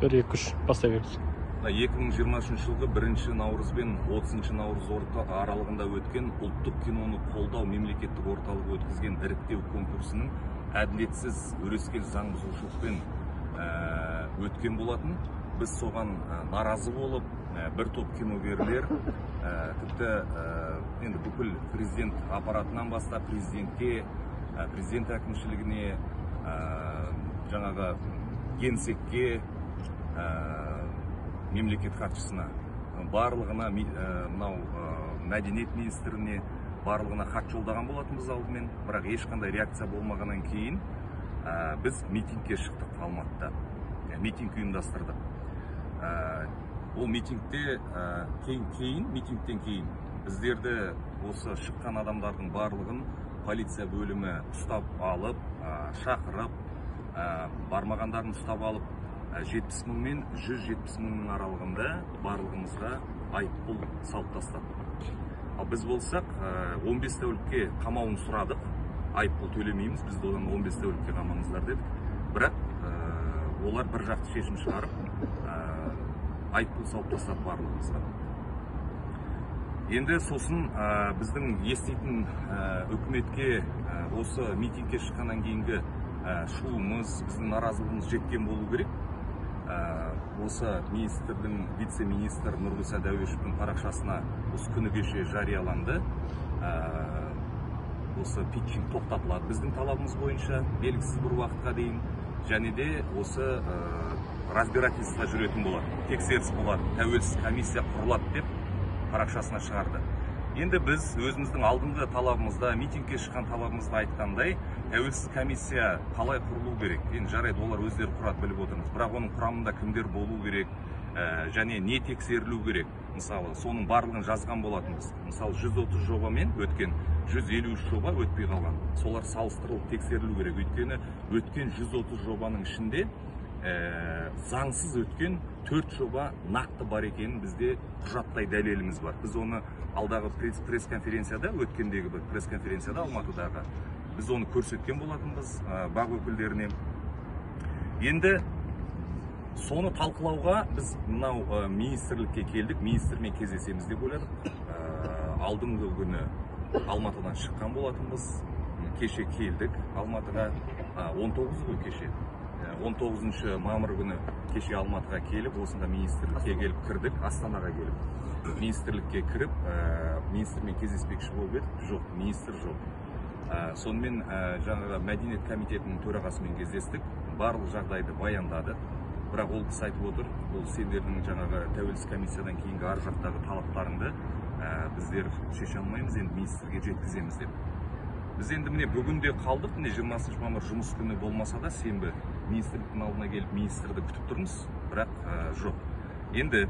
1, 2, 3 бастай беріңіз. 2023 жылғы 1 наурыз бен 30 наурыз аралығында өткен ұлттық киноны қолдау мемлекеттік орталығы өткізген іріктеу конкурсының әділетсіз өрескел заң бұзушылықпен өткен болатын. Біз соған наразы болып, бір топ киногерлер тіпті енді бүкіл президент аппаратынан бастап президентке, президент әкімшілігіне, жаңағы генсекке, мемлекет хатшысына, барлығына, мынау мәдениет министріне, барлығына хат жолдаған болатынбыз алдымен, бірақ ешқандай реакция болмағаннан кейін біз митингке шықтық Алматыда. Митинг ұйымдастырдық. Ол митингтен кейін біздерді осы шыққан адамдардың барлығын полиция бөлімі ұстап алып, шақырып, бармағандарын ұстап алып, 70 мың мен 170 мыңның аралығында барлығымызға айыппұл салып тастады. Ал біз болсақ 15 тәулікке қамауын сұрадық, айыппұл төлемейміз, біз одан 15 тәулікке қамаңыздар дедік. Бірақ олар бір жақты шешім шығарып, айыппұл салып тастады барлығымызға. Енді сосын біздің еститін үкіметке осы митингке шыққаннан кейінгі шуымыз, біздің наразылығымыз жеткен болу керек. Осы министрдің вице-министр Нұрғиса Дәуешовтың парақшасына осы күні кеше жарияланды. Осы питчинг тоқтатылады біздің талабымыз бойынша белгісіз бір уақытқа дейін, және де осы разбирательство жүретін болады, тексеріс болады, тәуелсіз комиссия құрылады деп парақшасына шығарды. Енді біз өзіміздің алдыңғы талабымызда, митингке шыққан талабымызда айтқандай, тәуелсіз комиссия қалай құрылу керек? Енді жарайды, олар өздері құрады, біліп отырмыз. Бірақ оның құрамында кімдер болу керек, және не тексерілу керек? Мысалы, соның барлығын жазған болатынбыз. Мысалы, 130 жобамен өткен 153 жоба өтпей қалған. Солар салыстырылып тексерілу керек. Өйткені өткен 130 жобаның ішінде заңсыз өткен 4 жоба нақты бар екенін бізде құжаттай дәлеліміз бар. Біз оны алдағы пресс-конференцияда, өткендегі бір пресс-конференцияда Алматыдағы, біз оны көрсеткен болатынбыз бақ өкілдеріне. Енді соны талқылауға біз мынау министрлікке келдік, министрмен кездесеміз деп ойладық. Алдыңғы күні Алматыдан шыққан болатынбыз, кеше келдік Алматыға, 19 ғой кеше. 19 мамыр күні кеше Алматыға келіп, осында министрлікке келіп кірдік, Астанаға келіп. Министрлікке кіріп, министрмен кездеспекші болып едік, жоқ, министр жоқ. Сонымен жаңағы мәдениет комитетінің төрағасымен кездестік, барлық жағдайды баяндады. Бірақ ол кісі айтып отыр, бұл сендердің жаңағы тәуелсіз комиссиядан кейінгі ар жақтағы талаптарыңды біздер шеше алмаймыз, енді министрге жеткіземіз деп. Біз енді міне бүгін де қалдық, міне 20 мамыр жұмыс күні болмаса да сенбі министрліктің алдына келіп министрді күтіп тұрмыз, бірақ жоқ. Енді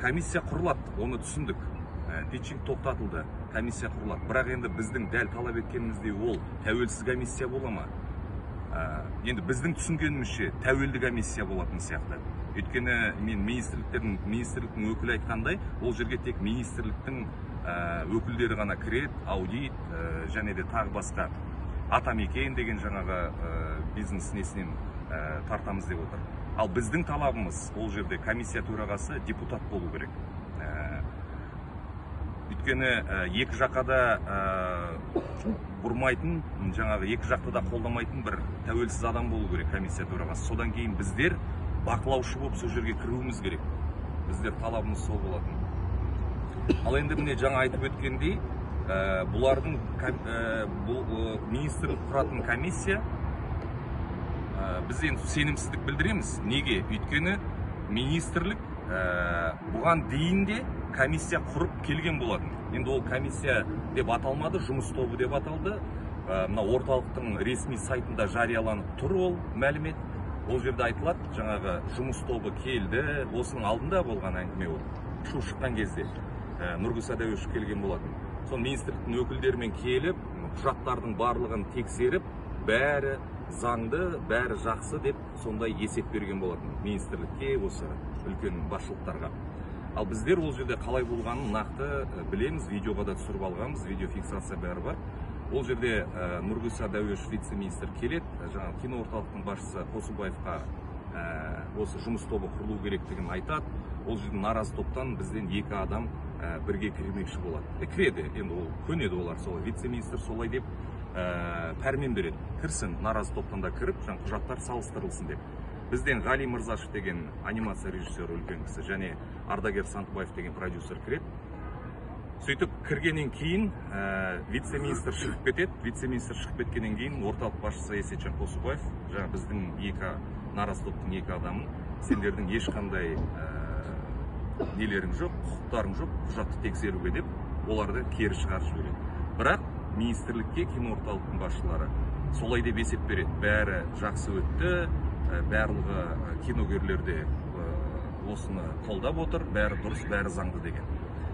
комиссия құрылады, оны түсіндік. Питчинг тоқтатылды, комиссия құрылады. Бірақ енді біздің дәл талап еткеніміздей ол тәуелсіз комиссия бола ма? Енді біздің түсінгенімізше тәуелді комиссия болатын сияқты. Өйткені мен министрліктің өкілі айтқандай, ол жерге тек министрліктің өкілдері ғана кіреді, аудит және де тағы басқа атамекен деген жаңағы бизнес несінен тартамыз деп отыр. Ал біздің талабымыз ол жерде комиссия төрағасы депутат болу керек. Өйткені екі жаққа да бұрмайтын, жаңағы екі жақты да қолдамайтын бір тәуелсіз адам болу керек комиссия төрағасы. Содан кейін біздер бақылаушы болып сол жерге кіруіміз керек. Біздер талабымыз сол болатын. Ал енді міне жаңа айтып өткендей, бұлардың министрлік құратын комиссия, біз енді сенімсіздік білдіреміз. Неге? Өйткені министрлік бұған дейін де комиссия құрып келген болатын. Енді ол комиссия деп аталмады, жұмыс тобы деп аталды. Мына орталықтың ресми сайтында жарияланып тұр ол мәлімет. Ол жерде айтылады, жаңағы жұмыс тобы келді, осының алдында болған әңгіме ол. Шу шыққан кезде Нұрғиса Дәуешов келген болатын. Сон министрліктің өкілдерімен келіп, құжаттардың барлығын тексеріп, бәрі заңды, бәрі жақсы деп сондай есеп берген болатын министрлікке, осы үлкен басшылықтарға. Ал біздер ол жерде қалай болғанын нақты білеміз, видеоға да түсіріп алғанбыз, видеофиксация бәрі бар. Ол жерде Нұрғиса Дәуешов вице-министр келеді, жаңағы кино орталықтың басшысы Қосыбаевқа осы жұмыс тобы құрылу керектігін айтады. Ол жерден наразы топтан бізден 2 адам бірге кірмекші болады. Кіреді, енді ол көнеді олар, солай вице-министр солай деп пәрмен береді. Кірсін, наразы топтан да кіріп, құжаттар салыстырылсын деп. Бізден Ғали Мырзашев деген анимация режиссері үлкен кісі, және Ардагер Сантыбаев деген продюсер кіреді. Сөйтіп кіргеннен кейін вице-министр шығып кетеді. Вице-министр шығып кеткеннен кейін орталық басшысы Есетжан Қосыбаев, біздің наразы топтың 2 адамын, сендердің ешқандай нелерің жоқ, құқықтарың жоқ, құжатты тексеруге деп, оларды кері шығарып жібереді. Бірақ министрлікке киноорталықтың басшылары солай деп есеп береді. Бәрі жақсы өтті, барлығы киногерлерде осыны қолдап отыр, бәрі дұрыс, бәрі заңды деген.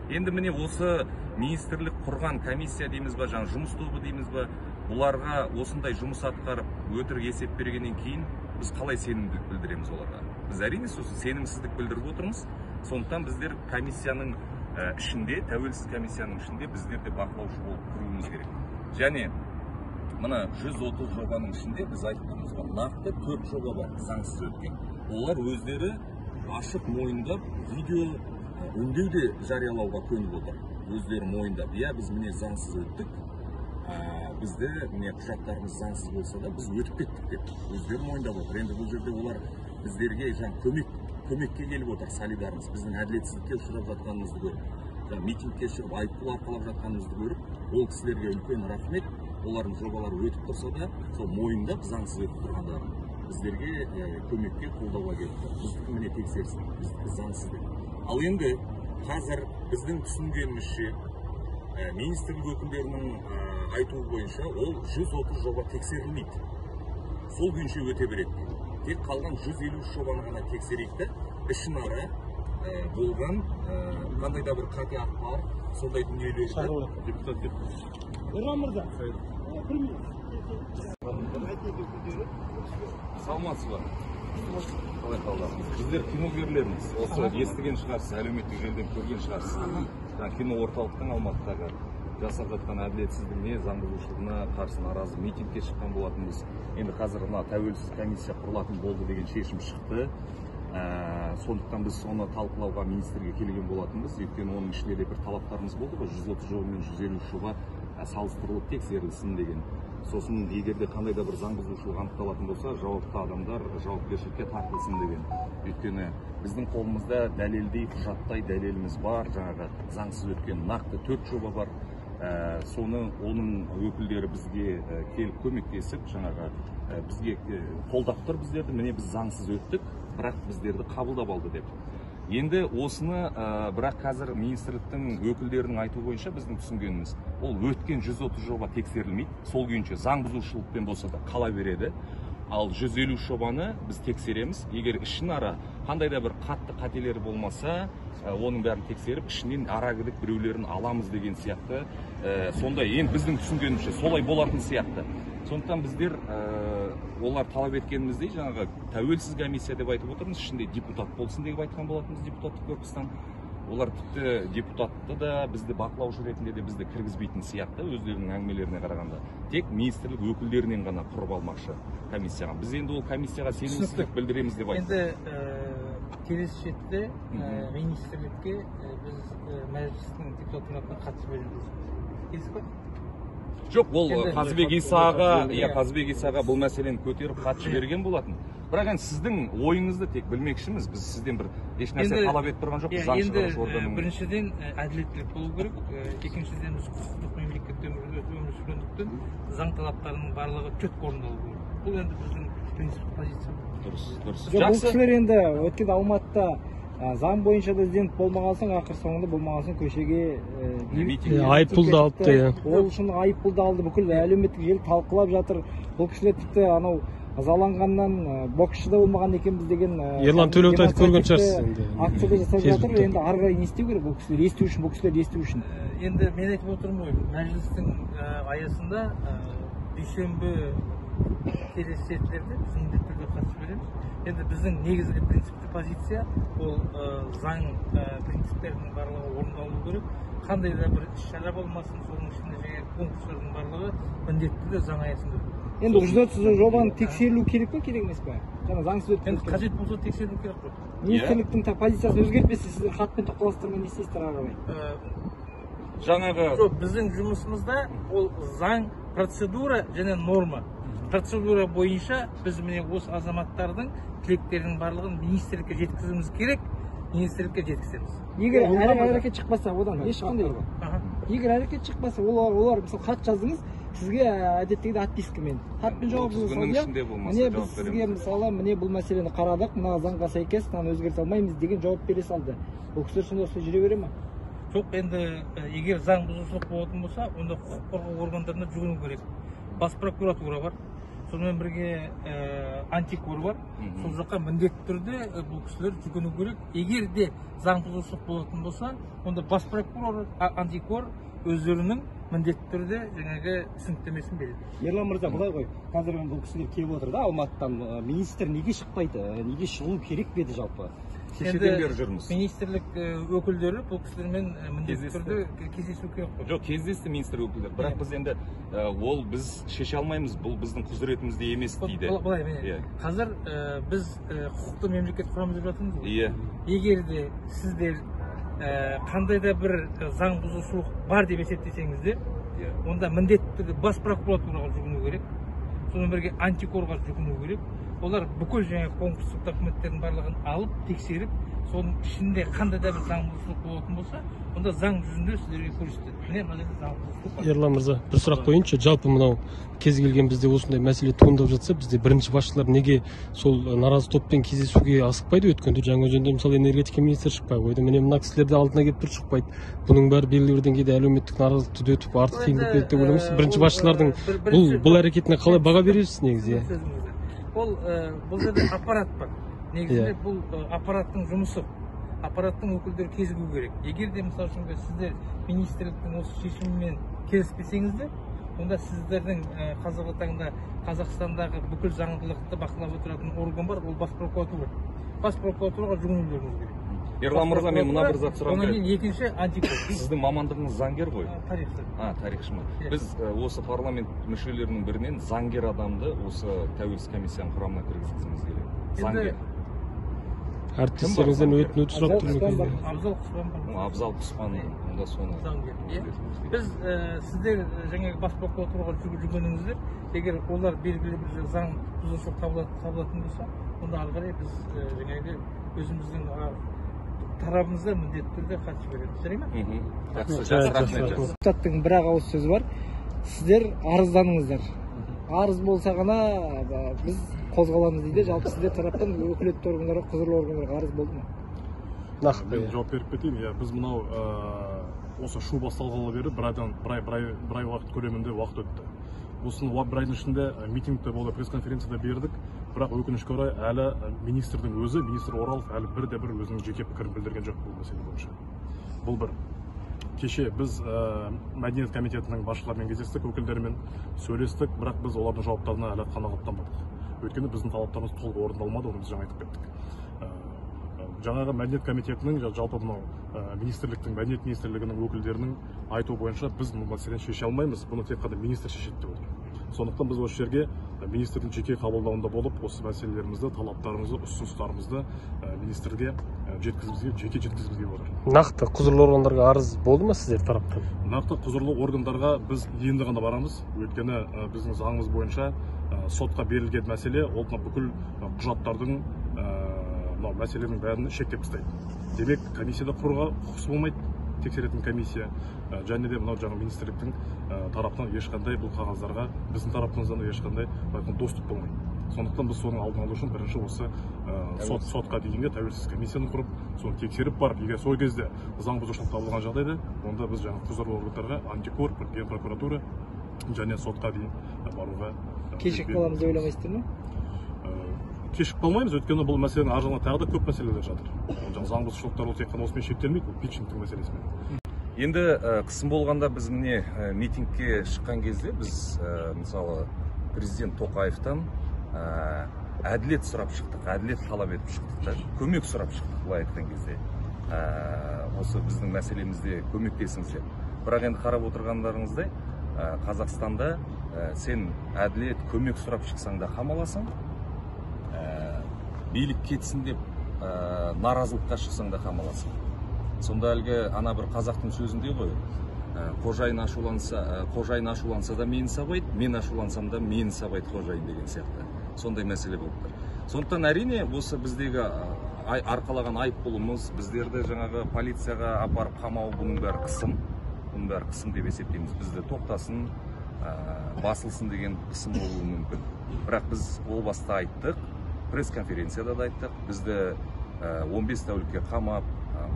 Енді міне осы министрлік құрған комиссия дейміз ба, жұмыс тобы дейміз ба, бұларға осындай жұмыс атқарып, өтірік есеп бергеннен кейін біз қалай сенімділік білдіреміз оларға? Біз әрине сенімсіздік білдіріп отырмыз. Сондықтан біздер комиссияның ішінде, тәуелсіз комиссияның ішінде біздер де бақылаушы болып кіруіміз керек. Және мына 130 жобаның ішінде біз айтқанымыз бар, нақты 4 жоба бар, заңсыз өткен. Олар өздері ашық мойындап, видео өңдеу де жариялауға көніп отыр. Өздері мойындап, біз міне заңсыз өттік, бізде міне құжаттарымыз заңсыз болса да, біз өтіп кеттік деп өздері мойындап отыр. Енді бұл жерде олар біздерге көмекке келіп отыр, солидармыз. Біздің әділетсіздікке ұшырап жатқанымызды көріп, митингке шығып, айыппұл арқалап жатқанымызды көріп, ол кісілерге үлкен рахмет. Олардың жобалары өтіп тұрса да, сол мойындап заңсыз өтіп тұрғандарын біздерге көмекке, қолдауға келіп тұр. Біздікі міне тексерсін, біздікі заңсыз деп. Ал енді қазір біздің түсінгенімізше, министрлік өкілдерінің айтуы бойынша, ол 130 жоба тексерілмейді. Сол күйінше өте береді. Тек қалған 153 жобаны ғана тексерейді, ішінара болған қандай да бір қате ақпар, сондай дүниелерді. Депутат деп. Нұрлан мырза. Саламатсыз ба? Қалай қалдыңыз? Біздер киногерлерміз. Осы естіген шығарсыз, әлеуметтік желіден көрген шығарсыз. Кино орталықтың Алматыдағы жасап жатқан әділетсіздігіне, заң бұзушылығына қарсы наразы митингке шыққан болатынбыз. Енді қазір тәуелсіз комиссия құрылатын болды деген шешім шықты. Сондықтан біз соны талқылауға министрге келген болатынбыз. Өйткені оның ішінде де бір талаптарымыз болды ғой, 130 жоба мен 153 жоба салыстырылып тексерілсін деген. Сосын егерде қандай да бір заң бұзушылық анықталатын болса, жауапты адамдар жауапкершілікке тартылсын деген. Өйткені біздің қолымызда дәлелдей, құжаттай дәлеліміз бар, заңсыз өткен нақты 4 жоба бар. Оның өкілдері бізге келіп көмектесіп, бізге қолдап тұр біздерді. Міне біз заңсыз өттік, бірақ біздерді қабылдап алды деп. Енді осыны бірақ қазір министрліктің өкілдерінің айтуы бойынша біздің түсінгеніміз, ол өткен 130 жоба тексерілмейді, сол күйінше заң бұзушылықпен болса да қала береді. Ал 150 жобаны біз тексереміз. Егер ішінара қандай да бір қатты қателері болмаса, оның бәрін тексеріп, ішінен арагідік біреулерін аламыз деген сияқты. Сондай, енді біздің түсінгенімізше солай болатын сияқты. Сондықтан біздер олар талап еткеніміздей, тәуелсіз комиссия деп айтып отырмыз, ішінде депутат болсын деп айтқан болатынбыз, депутаттық корпустан. Олар тіпті депутатты да бізді бақылаушы ретінде де бізді кіргізбейтін сияқты, өздерінің әңгімелеріне қарағанда. Тек министрлік өкілдерінен ғана құрып алмақшы комиссияға. Біз енді ол комиссияға сенімсіздік білдіреміз деп айттық. Енді келесі жетті министрлікке біз мәжілістің депутаттарына қатысып береміз. Келісіп қой? Жоқ, ол Қазыбек Исаға бұл мәселені көтеріп хат жіберген болатын. Бірақ енді сіздің ойыңызды тек білмекшіміз. Біз сізден бір ешнәрсе талап етіп тұрған жоқпыз. Енді біріншіден әділеттілік болу керек, екіншіден біз құқықтық мемлекетте өмір сүргендіктен заң талаптарының барлығы четко орындалу керек. Бұл енді біздің принциптік позициямыз. Дұрыс. Бұл кісілер енді өткен Алматыда заң бойынша да ізденіп болмағасын, ақыр соңында болмағасын көшеге айыппұлды алыпты. Ол үшін айыппұлды алды, бүкіл әлеуметтік желі талқылап жатыр. Бұл кісілер тіпті анау ызаланғаннан боксшы да болмаған екенбіз деген Ерлан Төлеутаев көрген шығарсыз. Акцияда жасап жатыр. Енді ары қарай не істеу керек? Бұл кісілер есту үшін. Енді мен айтып отырмын ғой, мәжілістің аясында дүйсенбі келесі жетілерде біз міндетті түрде қатысып береміз. Енді біздің негізгі принципті позиция ол заң принциптерінің барлығы орындалу керек. Қандай да бір іс-шара болмасын, соның ішінде конкурстардың барлығы міндетті түрде заң аясында Енді 130 жобаны тексерілу керек пе, керек емес пе? Жаңа заңсыз енді өткізіліп қажет болса тексерілу керек қой. министрліктің позициясын өзгертпесе, сіздер хатпен тоқталасыздар ма, не істейсіздер ары қарай? жаңағы Жоқ, біздің жұмысымызда ол заң, процедура және норма. Процедура бойынша біз міне осы азаматтардың тілектерінің барлығын министрлікке жеткізуіміз керек, министрлікке жеткіземіз. Егер әрекет шықпаса, одан ешқандай. Аха. Егер әрекет шықпаса, олар мысалы хат жаздыңыз, сізге әдеттегідей отпискамен. Хатпен жауап 30 күннің ішінде болмаса міне жауап біз сізге береміз. мысалы міне бұл мәселені қарадық, мына заңға сәйкес мынаны өзгерте алмаймыз деген жауап бере салды. Бұл кісілер сонда осылай жүре бере ма? Жоқ, енді егер заң бұзушылық болатын болса, онда құқық қорғау органдарына жүгіну керек. Бас прокуратура бар, сонымен бірге антикор бар. Сол жаққа міндетті түрде бұл кісілер жүгіну керек. Егер де заң бұзушылық болатын болса, онда бас прокурор, антикор өздерінің міндетті түрде жаңағы түсініктемесін береді. Ерлан мырза, былай ғой, қазір бұл кісілер келіп отыр да, Алматыдан. Министр неге шықпайды? Неге шығу керек бе еді жалпы? кешеден бері жүрміз. Министрлік өкілдері бұл кісілермен міндетті түрде кездесу керек қой. Жоқ, кездесті министр өкілдері, бірақ біз енді ол біз шеше алмаймыз, бұл біздің құзыретімізде емес дейді. Былай, міне, қазір біз құқықты мемлекет құрамыз деп жатырмыз ғой. Иә. Егер де сіздер қандай да бір заң бұзушылық бар деп есептесеңіздер, онда міндетті түрде бас прокуратураға жүгіну керек, сонымен бірге антикорға жүгіну керек. Олар бүкіл жаңа конкурстық документтердің барлығын алып, тексеріп, соның ішінде қандай да бір заң бұзушылық болатын болса, онда заң жүзінде сіздерге көрсетеді. Міне мына жерде заң бұзушылық бар. Ерлан мырза, бір сұрақ қояйыншы, жалпы мынау кез келген бізде осындай мәселе туындап жатса, бізде бірінші басшылар неге сол наразы топпен кездесуге асықпайды? Өткенде Жаңаөзенде мысалы энергетика министрі шықпай қойды. Міне мына кісілер де алдына келіп тұр, шықпайды. Бұның бәрі белгілі бір деңгейде әлеуметтік наразылықты үдетіп, артық тиімділік береді деп ойлаймыз. Бірінші басшылардың бұл әрекетіне қалай баға бересіз негізі? Бұл жерде аппарат бар. Негізінде бұл аппараттың жұмысы. Аппараттың өкілдері кезігу керек. Егер де мысалы үшін сіздер министрліктің осы шешімімен келіспесеңіздер, онда сіздердің қазіргі таңда Қазақстандағы бүкіл заңдылықты бақылап отыратын орган бар, ол бас прокуратура. Бас прокуратураға жүгінулеріңіз керек. Ерлан мырза, мен мына бір зат сұрағым Одан келеді. кейін екінші антикор. Сіздің мамандығыңыз заңгер ғой? Тарихшы. Тарихшы ма? Біз осы парламент мүшелерінің бірінен заңгер адамды осы тәуелсіз комиссияның құрамына кіргізгіміз келеді. Заңгер. Әріптестеріңізден өтініш сұрап тұрмын. Абзал Құспан бар. Абзал Құспан, онда соны. Біз сіздер жаңағы бас прокуратураға жүгініңіздер, егер олар белгілі бір заң бұзушылық табылатын болса, онда ары қарай біз жаңағы өзіміздің тарапымызда міндетті түрде хат жібереміз. Жарай ма? Депутаттың бір ақ ауыз сөзі бар. Сіздер арызданыңыздар. Арыз болса ғана біз қозғаламыз дейді. Жалпы сіздер тараптан өкілетті органдарға, құзырлы органдарға арыз болды ма? Мен жауап беріп кетейін. Біз мынау осы шу басталғалы бері бір ай уақыт көлемінде уақыт өтті. Осыны бір айдың ішінде митингте болды, пресс-конференцияда бердік. Бірақ өкінішке орай әлі министрдің өзі, министр Оралов әлі бірде-бір өзінің жеке пікірін білдірген жоқ бұл мәселе бойынша. Бұл бір. Кеше біз мәдениет комитетінің басшыларымен кездестік, өкілдерімен сөйлестік, бірақ біз олардың жауаптарына әлі қанағаттанбадық. Өйткені біздің талаптарымыз толық орындалмады, оны біз жаңа айтып кеттік. Жаңағы мәдениет комитетінің, жалпы мынау мәдениет министрлігінің өкілдерінің айтуы бойынша біз бұл мәселені шеше алмаймыз, бұны тек қана министр шешеді деп отыр. Сондықтан біз осы жерге министрдің жеке қабылдауында болып, осы мәселелерімізді, талаптарымызды, ұсыныстарымызды министрге жеке жеткізгізуге отыр. Нақты құзырлы органдарға арыз болды ма сіздер тараптан? Нақты құзырлы органдарға біз енді ғана барамыз. Өйткені біздің заңымыз бойынша сотқа берілген мәселе, ол бүкіл құжаттардың мәселенің бәрін шектеп тастайды. Демек, комиссияда құруға құқысы болмайды, тексеретін комиссия, және де мынау жаңа министрліктің тарапынан ешқандай бұл қағаздарға біздің тарапымыздан ешқандай доступ болмайды. Сондықтан біз соның алдын алу үшін бірінші осы сотқа дейінгі тәуелсіз комиссияны құрып, соны тексеріп барып, егер сол кезде заң бұзушылық табылған жағдайда, онда біз жаңа құзырлы органдарға антикор, прокуратура және сотқа дейін баруға кешігіп қаламыз деп ойламайсыздар ма? Кешігіп қалмаймыз, өйткені бұл мәселенің ар жағында тағы да көп мәселелер жатыр. Заң бұзушылықтар ол тек қана осымен шектелмейді, ол питчингтің мәселесімен. Енді қысым болғанда біз міне митингке шыққан кезде біз мысалы президент Тоқаевтан әділет сұрап шықтық, әділет талап етіп шықтық, көмек сұрап шықтық былай айтқан кезде. Осы біздің мәселемізде көмектесіңіздер. Бірақ енді қарап отырғандарыңыздай Қазақстанда сен әділет көмек сұрап шықсаң да қамаласың, билік кетсін деп наразылыққа шықсаң да қамаласың. Сонда әлгі ана бір қазақтың сөзінде ғой, қожайын ашуланса да мені сабайды, мен ашулансам да мені сабайды қожайын деген сияқты. Сондай мәселе болып тұр. Сондықтан әрине осы біздегі арқалаған айыппұлымыз, біздерді жаңағы полицияға апарып қамау, бұның бәрі қысым деп есептейміз. Бізді тоқтасын, басылсын деген қысым болуы мүмкін. Бірақ біз ол баста айттық, пресс-конференцияда да айттық, бізді 15 тәулікке қамап,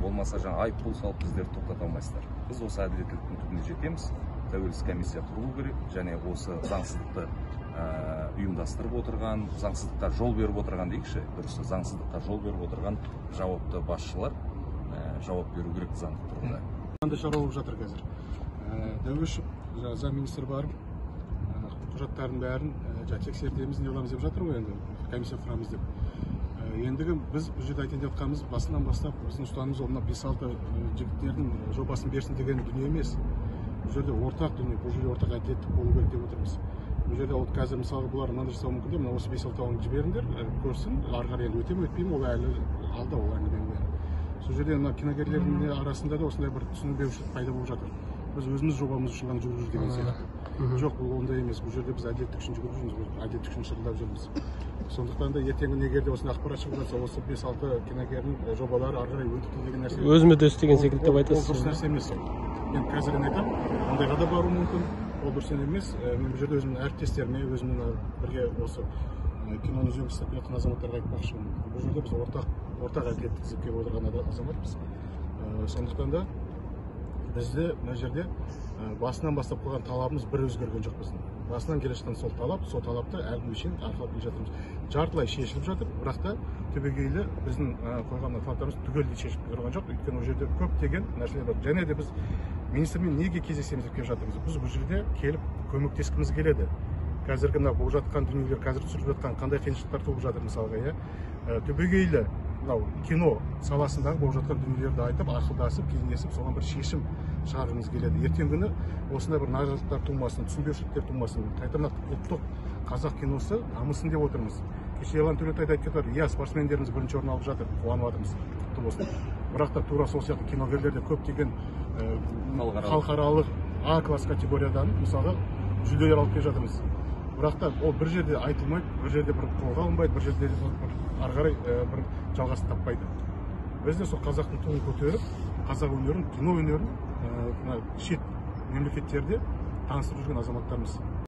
болмаса жаңа айыппұл салып біздерді тоқтата алмайсыздар. Біз осы әділеттіліктің түбіне жетеміз. Тәуелсіз комиссия құрылу керек, және осы заңсыздықты ұйымдастырып отырған, заңсыздыққа жол беріп отырған дейікші, дұрысы заңсыздыққа жол беріп отырған жауапты басшылар жауап беру керек заңдық тұрғыда. Қандай шара болып жатыр қазір? Дәуешов, заң министрі барып, құжаттардың бәрін тексертеміз, не қыламыз деп жатыр ғой, енді комиссия құрамыз деп. Ендігі біз бұл жерде айтайын деп жатқанымыз, басынан бастап біздің ұстанымыз ол 5-6 жігіттердің жобасын берсін деген дүние емес. Бұл жерде ортақ дүние, бұл жерде ортақ әділеттік болу керек деп отырмыз. Бұл жерде ол қазір мысалы бұлар мынандай жасауы мүмкін де, мына осы 5-6-ын жіберіңдер, көрсін, ары қарай енді өтем өтпеймін, ол әлі алда ол әңгіменің бәрі. Сол жерде мына киногерлердің арасында да осындай бір түсінбеушілік пайда болып жатыр. Біз өзіміз жобамыз үшін ғана жүргізіп деген сияқты. Жоқ, бұл ондай емес. Бұл жерде біз әділеттік үшін жүргізіп жүрміз, әділеттік үшін шырылдап жүрміз. Сондықтан да ертеңгі егерде осындай ақпарат шығып жатса, осы 5-6 киногердің жобалары ары қарай өтіпті деген нәрсе. Өзіме де істеген секілді деп айтасыз. Ол дұрыс нәрсе емес. Мен қазірден айтамын, ондайға да бару мүмкін. Ол дұрыс емес. Мен бұл жерде өзімнің әріптестеріме, өзімнің бірге осы киноны үзеңгі істеп жатқан азаматтарға айтпақшымын. Бұл жерде біз ортақ әділеттік іздеп келіп отырған азаматпыз. Сондықтан да бізде мына жерде басынан бастап қойған талабымыз бір өзгерген жоқ біздің. Басынан келе жатқан сол талапты әлі үшін арқалап келе жатырмыз. Жартылай шешіліп жатыр, бірақ та түбегейлі біздің қойған талаптарымыз түгелдей шешіліп тұрған жоқ. Өйткені ол жерде көптеген нәрселер бар. Және де біз министрмен неге кездесеміз деп келіп жатырмыз. Біз бұл жерде келіп көмектескіміз келеді. Қазіргі мына болып жатқан дүниелер, қазір түсіріп жатқан қандай қиыншылықтар туып жатыр мысалға, түбегейлі мынау кино саласындағы болып жатқан дүниелерді айтып, ақылдасып, кеңесіп, соған бір шешім шығарғымыз келеді. Ертеңгі күні осындай бір наразылықтар тумасын, түсінбеушіліктер тумасын. Қайтадан ұлттық қазақ киносы дамысын деп отырмыз. Кеше Ерлан Төлеутай айтып кетті, иә, спортсмендеріміз бірінші орын алып жатыр, қуанып жатырмыз. Құтты болсын. Бірақ та тура сол сияқты киногерлерде көптеген халықаралық А класс категориядан мысалға жүлделер алып келе жатырмыз. Бірақ та ол бір жерде айтылмайды, бір жерде бір қолға алынбайды, бір жерде ары қарай бір жалғасын таппайды. Біз де сол қазақтың туын көтеріп, қазақ өнерін, кино өнерін шет мемлекеттерде таныстырып жүрген азаматтармыз.